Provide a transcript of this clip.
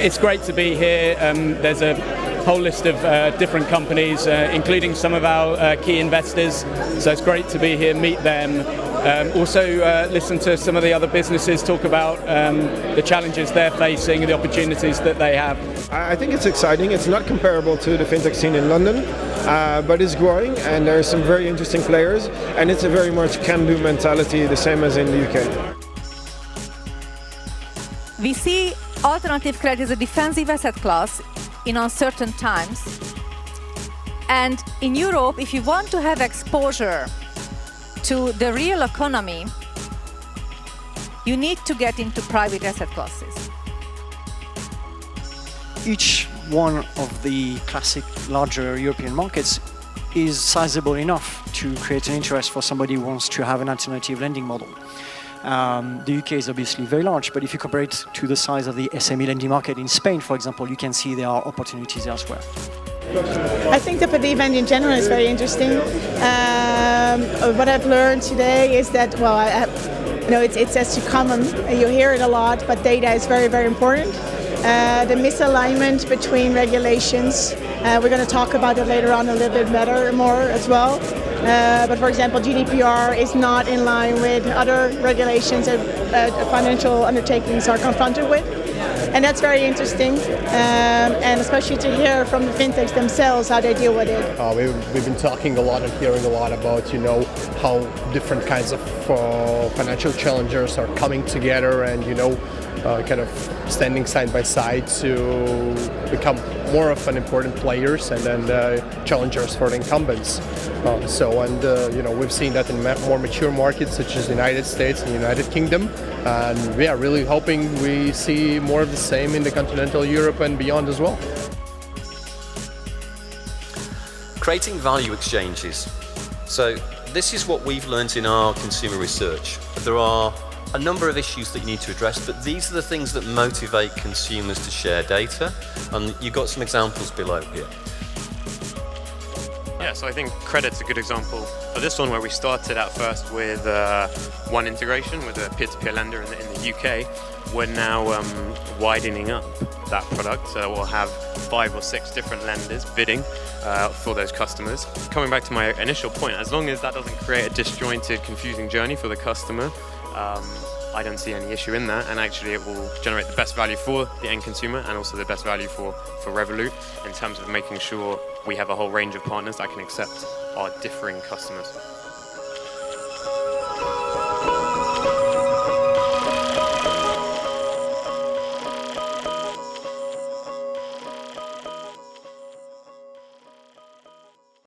It's great to be here. There's a whole list of different companies, including some of our key investors. So it's great to be here, meet them. Also listen to some of the other businesses talk about the challenges they're facing and the opportunities that they have. I think it's exciting. It's not comparable to the fintech scene in London, but it's growing and there are some very interesting players, and it's a very much can-do mentality, the same as in the UK. We see alternative credit as a defensive asset class in uncertain times. And in Europe, if you want to have exposure to the real economy, you need to get into private asset classes. Each one of the classic larger European markets is sizable enough to create an interest for somebody who wants to have an alternative lending model. The UK is obviously very large, but if you compare it to the size of the SME lending market in Spain, for example, you can see there are opportunities elsewhere. I think the PD event in general is very interesting. What I've learned today is that, well, it's as too common. You hear it a lot, but data is very, very important. The misalignment between regulations, we're going to talk about it later on a little bit more as well. But for example, GDPR is not in line with other regulations that financial undertakings are confronted with. And that's very interesting, and especially to hear from the fintechs themselves how they deal with it. We've been talking a lot and hearing a lot about, how different kinds of financial challengers are coming together and, kind of standing side by side to become more of an important players and then challengers for the incumbents. We've seen that in more mature markets such as the United States and the United Kingdom, and we are really hoping we see more of the same in the Continental Europe and beyond as well. Creating value exchanges. So this is what we've learned in our consumer research. There are a number of issues that you need to address, but these are the things that motivate consumers to share data, and you've got some examples below here. Yeah, so I think credit's a good example of this one, where we started out first with one integration with a peer-to-peer lender in the UK. We're now widening up that product, so we'll have 5 or 6 different lenders bidding for those customers. Coming back to my initial point, as long as that doesn't create a disjointed, confusing journey for the customer, I don't see any issue in that, and actually it will generate the best value for the end consumer and also the best value for Revolut in terms of making sure we have a whole range of partners that can accept our differing customers.